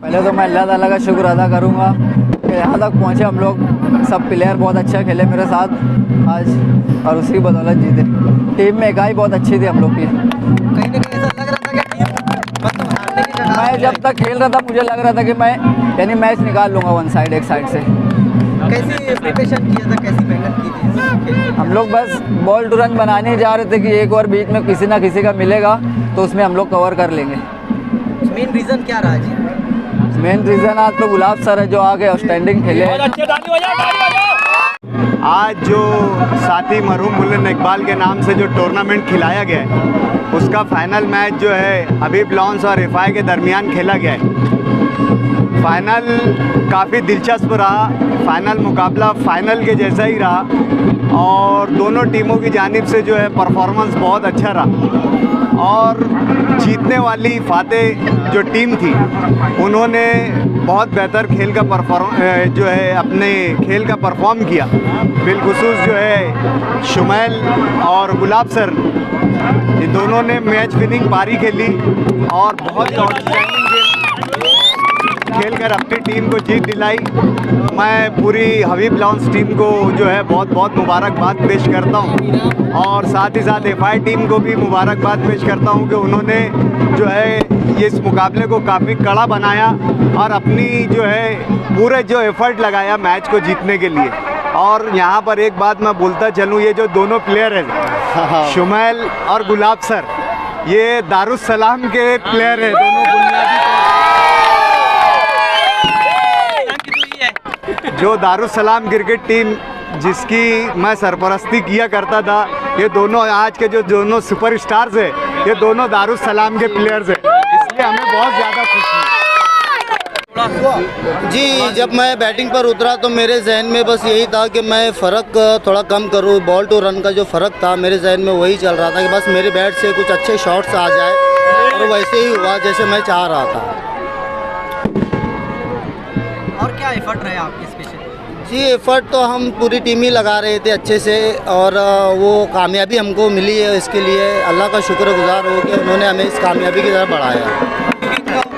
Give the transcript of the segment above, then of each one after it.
पहले तो मैं अल्लाह ताला का शुक्र अदा करूँगा कि यहाँ तक पहुँचे हम लोग। सब प्लेयर बहुत अच्छा खेले मेरे साथ आज और उसी की बदौलत जीते। टीम में इकाई बहुत अच्छी थी हम लोग की। कहीं ना कहीं ऐसा लग रहा था कि टीम मतलब हारने की जगह मैं जब तक खेल रहा था मुझे लग रहा था कि मैं यानी मैच निकाल लूँगा वन साइड, एक साइड से। कैसी प्रिपरेशन किया था, कैसी मेहनत की थी? हम लोग बस बॉल टू रन बनाने जा रहे थे कि एक और बीच में किसी ना किसी का मिलेगा तो उसमें हम लोग कवर कर लेंगे। मेन रीज़न क्या रहा जी? मेन रीज़न आज तो गुलाब सर है जो आगे आउटस्टैंडिंग खेले। आज जो साथी मरहूम बुल्लन इकबाल के नाम से जो टूर्नामेंट खिलाया गया है उसका फाइनल मैच जो है हबीब लॉन्स और रिफाई के दरमियान खेला गया है। फाइनल काफ़ी दिलचस्प रहा। फाइनल मुकाबला फाइनल के जैसा ही रहा और दोनों टीमों की जानिब से जो है परफॉर्मेंस बहुत अच्छा रहा और जीतने वाली फातेह जो टीम थी उन्होंने बहुत बेहतर खेल का जो है अपने खेल का परफॉर्म किया। बिलखुसूस जो है शुमैल और गुलाब सर ये दोनों ने मैच विनिंग पारी खेली और बहुत आउटस्टैंडिंग खेल कर अपनी टीम को जीत दिलाई। मैं पूरी हबीब लॉन्स टीम को जो है बहुत बहुत मुबारकबाद पेश करता हूं और साथ ही साथ एफआई टीम को भी मुबारकबाद पेश करता हूं कि उन्होंने जो है ये इस मुकाबले को काफ़ी कड़ा बनाया और अपनी जो है पूरे जो एफर्ट लगाया मैच को जीतने के लिए। और यहाँ पर एक बात मैं बोलता चलूँ, ये जो दोनों प्लेयर हैं शुमैल और गुलाब सर, ये दारुस्सलाम के प्लेयर हैं दोनों बुनियादी जो दारुस्सलाम क्रिकेट टीम जिसकी मैं सरपरस्ती किया करता था। ये दोनों आज के जो दोनों सुपरस्टार्स हैं ये दोनों दारुस्सलाम के प्लेयर्स हैं, इसलिए हमें बहुत ज़्यादा खुशी है। जी, जब मैं बैटिंग पर उतरा तो मेरे जहन में बस यही था कि मैं फ़र्क थोड़ा कम करूं। बॉल टू रन का जो फ़र्क था मेरे जहन में वही चल रहा था कि बस मेरे बैट से कुछ अच्छे शॉट्स आ जाए और वैसे ही हुआ जैसे मैं चाह रहा था। और क्या एफर्ट रहे आपके स्पेशल? जी, एफ़र्ट तो हम पूरी टीम ही लगा रहे थे अच्छे से और वो कामयाबी हमको मिली है। इसके लिए अल्लाह का शुक्रगुजार हो कि उन्होंने हमें इस कामयाबी की तरफ बढ़ाया।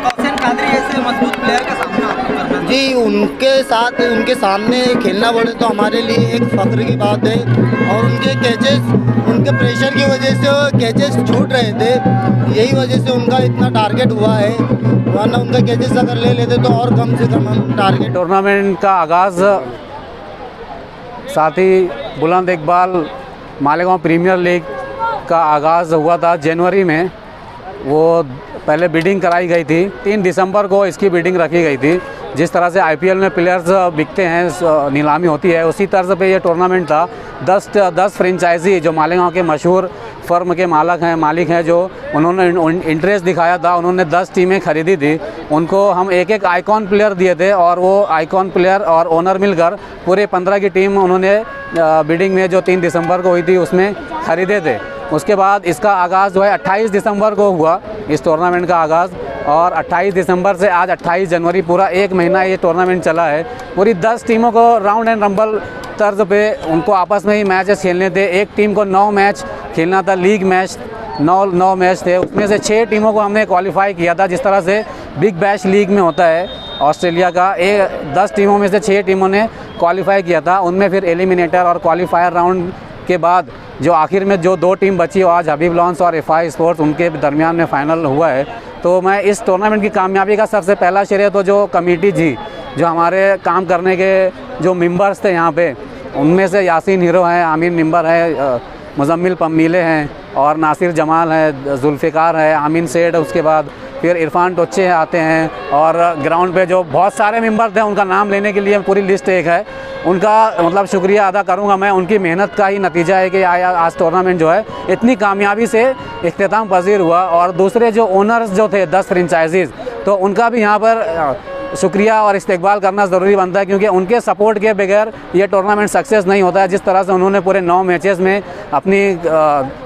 कौसैन कादरी ऐसे मजबूत प्लेयर का सामना आपको करना है? जी, उनके सामने खेलना पड़े तो हमारे लिए एक फ़ख्र की बात है और उनके कैचेस, उनके प्रेशर की वजह से वो कैचेस छूट रहे थे, यही वजह से उनका इतना टारगेट हुआ है, वरना उनका कैचेस अगर ले लेते तो और कम से कम हम टारगेट। टूर्नामेंट का आगाज़ साथ ही बुलंद इकबाल मालेगांव प्रीमियर लीग का आगाज़ हुआ था जनवरी में। वो पहले बिडिंग कराई गई थी, 3 दिसंबर को इसकी बिडिंग रखी गई थी। जिस तरह से आईपीएल में प्लेयर्स बिकते हैं, नीलामी होती है, उसी तर्ज पे ये टूर्नामेंट था। 10 फ्रेंचाइजी जो मालेगांव के मशहूर फर्म के मालिक हैं जो उन्होंने इंटरेस्ट दिखाया था, उन्होंने 10 टीमें खरीदी थी। उनको हम एक आइकॉन प्लेयर दिए थे और वो आइकॉन प्लेयर और ओनर मिलकर पूरे 15 की टीम उन्होंने बिडिंग में जो 3 दिसंबर को हुई थी उसमें ख़रीदे थे। उसके बाद इसका आगाज़ जो है 28 दिसंबर को हुआ इस टूर्नामेंट का आगाज़ और 28 दिसंबर से आज 28 जनवरी पूरा 1 महीना ये टूर्नामेंट चला है। पूरी 10 टीमों को राउंड एंड रंबल तर्ज पे उनको आपस में ही मैचेस खेलने थे। एक टीम को 9 मैच खेलना था, लीग मैच 9 मैच थे, उसमें से 6 टीमों को हमने क्वालिफाई किया था। जिस तरह से बिग बैश लीग में होता है ऑस्ट्रेलिया का, 10 टीमों में से 6 टीमों ने क्वालिफाई किया था। उनमें फिर एलिमिनेटर और क्वालिफायर राउंड के बाद जो आखिर में जो 2 टीम बची आज हबीब लॉन्स और एफआई स्पोर्ट्स, उनके दरमियान में फ़ाइनल हुआ है। तो मैं इस टूर्नामेंट की कामयाबी का सबसे पहला श्रेय तो जो कमेटी थी, जो हमारे काम करने के जो मेंबर्स थे यहाँ पे, उनमें से यासीन हीरो हैं, आमिर मेंबर है, मुजम्मिल पम्मीले हैं और नासिर जमाल है, जुल्फ़िकार है, आमीन सेठ, उसके बाद फिर इरफान टोच्चे आते हैं और ग्राउंड पे जो बहुत सारे मेंबर थे उनका नाम लेने के लिए पूरी लिस्ट एक है। उनका मतलब शुक्रिया अदा करूंगा मैं। उनकी मेहनत का ही नतीजा है कि आज टूर्नामेंट जो है इतनी कामयाबी से इख्तिताम पजीर हुआ। और दूसरे जो ओनर्स जो थे 10 फ्रेंचाइजीज़, तो उनका भी यहाँ पर शुक्रिया और इस्तकबाल करना ज़रूरी बनता है क्योंकि उनके सपोर्ट के बगैर ये टूर्नामेंट सक्सेस नहीं होता है। जिस तरह से उन्होंने पूरे 9 मैचेस में अपनी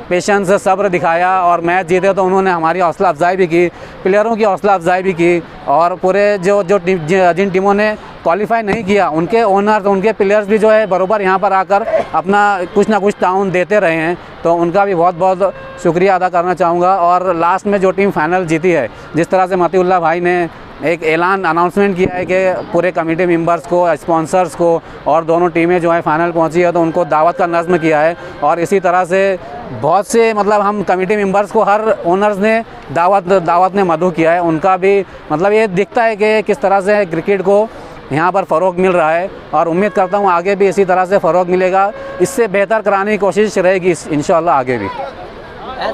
पेशेंस सब्र दिखाया और मैच जीते, तो उन्होंने हमारी हौसला अफजाई भी की, प्लेयरों की हौसला अफजाई भी की और पूरे जिन टीमों ने क्वालिफाई नहीं किया उनके ओनर्स, उनके प्लेयर्स भी जो है बरोबर यहाँ पर आकर अपना कुछ ना कुछ ताउन देते रहे हैं। तो उनका भी बहुत बहुत शुक्रिया अदा करना चाहूँगा। और लास्ट में जो टीम फाइनल जीती है, जिस तरह से मतीउल्लाह भाई ने एक ऐलान अनाउंसमेंट किया है कि पूरे कमेटी मेंबर्स को, स्पॉन्सर्स को और दोनों टीमें जो है फाइनल पहुंची है तो उनको दावत का नज़्म किया है। और इसी तरह से बहुत से मतलब हम कमेटी मेंबर्स को हर ओनर्स ने दावत ने मदऊ किया है। उनका भी मतलब ये दिखता है कि किस तरह से क्रिकेट को यहाँ पर फ़रोग़ मिल रहा है और उम्मीद करता हूँ आगे भी इसी तरह से फ़रोग़ मिलेगा। इससे बेहतर कराने की कोशिश रहेगी इंशाअल्लाह आगे भी। एज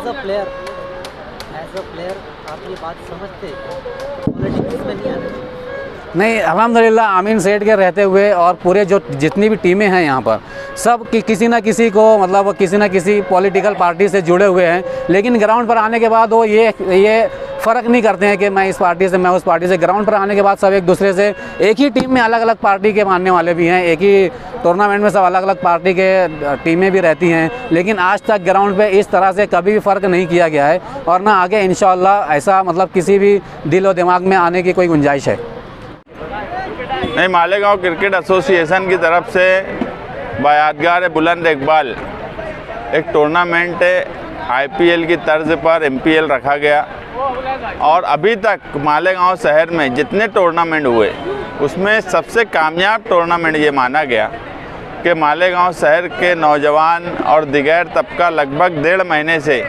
अ प्लेयर आप ये बात समझते हैं पॉलिटिक्स में नहीं आना? नहीं, अल्हम्दुलिल्लाह आमीन सेठ के रहते हुए और पूरे जो जितनी भी टीमें हैं यहाँ पर सब किसी न किसी को मतलब किसी न किसी पॉलिटिकल पार्टी से जुड़े हुए हैं, लेकिन ग्राउंड पर आने के बाद वो ये फ़र्क नहीं करते हैं कि मैं इस पार्टी से, मैं उस पार्टी से। ग्राउंड पर आने के बाद सब एक दूसरे से, एक ही टीम में अलग अलग पार्टी के मानने वाले भी हैं, एक ही टूर्नामेंट में सब अलग अलग पार्टी के टीमें भी रहती हैं, लेकिन आज तक ग्राउंड पे इस तरह से कभी भी फ़र्क नहीं किया गया है और ना आगे इंशाअल्लाह ऐसा मतलब किसी भी दिल और दिमाग में आने की कोई गुंजाइश है। नहीं, मालेगांव क्रिकेट एसोसिएशन की तरफ से बायादगार बुलंद इकबाल एक टूर्नामेंट IPL की तर्ज पर MPL रखा गया और अभी तक मालेगांव शहर में जितने टूर्नामेंट हुए उसमें सबसे कामयाब टूर्नामेंट ये माना गया कि मालेगांव शहर के नौजवान और दिगैर तबका लगभग 1.5 महीने से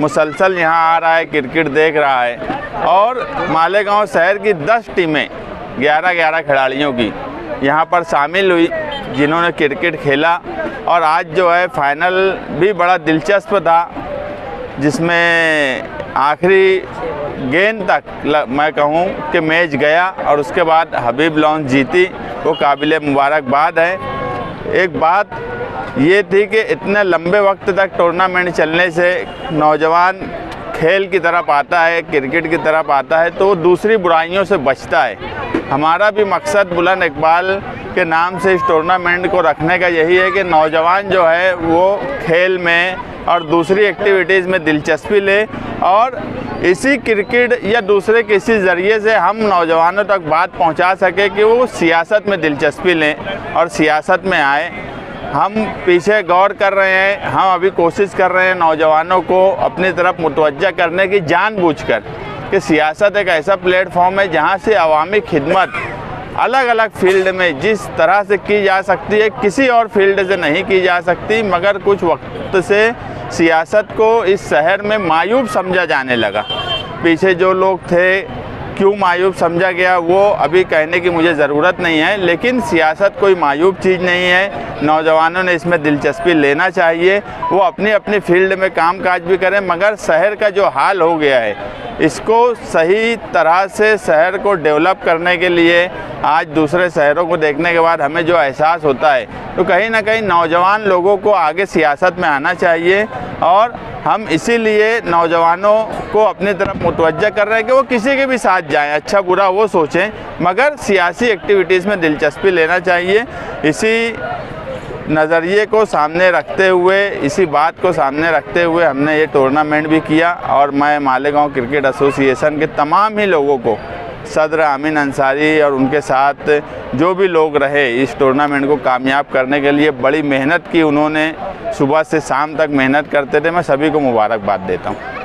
मुसलसल यहाँ आ रहा है, क्रिकेट देख रहा है और मालेगांव शहर की 10 टीमें 11 खिलाड़ियों की यहाँ पर शामिल हुई जिन्होंने क्रिकेट खेला और आज जो है फाइनल भी बड़ा दिलचस्प था जिसमें आखिरी गेंद तक मैं कहूँ कि मैच गया और उसके बाद हबीब लॉन्स जीती, वो काबिल मुबारकबाद है। एक बात ये थी कि इतने लंबे वक्त तक टूर्नामेंट चलने से नौजवान खेल की तरफ आता है, क्रिकेट की तरफ आता है तो दूसरी बुराइयों से बचता है। हमारा भी मकसद बुलंद इकबाल के नाम से इस टूर्नामेंट को रखने का यही है कि नौजवान जो है वो खेल में और दूसरी एक्टिविटीज़ में दिलचस्पी ले और इसी क्रिकेट या दूसरे किसी ज़रिए से हम नौजवानों तक बात पहुंचा सके कि वो सियासत में दिलचस्पी लें और सियासत में आए। हम पीछे गौर कर रहे हैं, हम अभी कोशिश कर रहे हैं नौजवानों को अपनी तरफ मुतवज्जा करने की जानबूझकर कि सियासत एक ऐसा प्लेटफॉर्म है जहां से अवामी खिदमत अलग अलग फील्ड में जिस तरह से की जा सकती है किसी और फील्ड से नहीं की जा सकती, मगर कुछ वक्त से सियासत को इस शहर में मायूब समझा जाने लगा। पीछे जो लोग थे क्यों मायूब समझा गया वो अभी कहने की मुझे ज़रूरत नहीं है, लेकिन सियासत कोई मायूब चीज़ नहीं है। नौजवानों ने इसमें दिलचस्पी लेना चाहिए, वो अपनी अपनी फील्ड में कामकाज भी करें, मगर शहर का जो हाल हो गया है इसको सही तरह से शहर को डेवलप करने के लिए आज दूसरे शहरों को देखने के बाद हमें जो एहसास होता है तो कहीं ना कहीं नौजवान लोगों को आगे सियासत में आना चाहिए और हम इसीलिए नौजवानों को अपनी तरफ मुतवज्जा कर रहे हैं कि वो किसी के भी साथ जाएं, अच्छा बुरा वो सोचें, मगर सियासी एक्टिविटीज़ में दिलचस्पी लेना चाहिए। इसी नज़रिए को सामने रखते हुए, इसी बात को सामने रखते हुए हमने ये टूर्नामेंट भी किया और मैं मालेगांव क्रिकेट एसोसिएशन के तमाम ही लोगों को, सदर आमीन अंसारी और उनके साथ जो भी लोग रहे इस टूर्नामेंट को कामयाब करने के लिए बड़ी मेहनत की, उन्होंने सुबह से शाम तक मेहनत करते थे, मैं सभी को मुबारकबाद देता हूँ।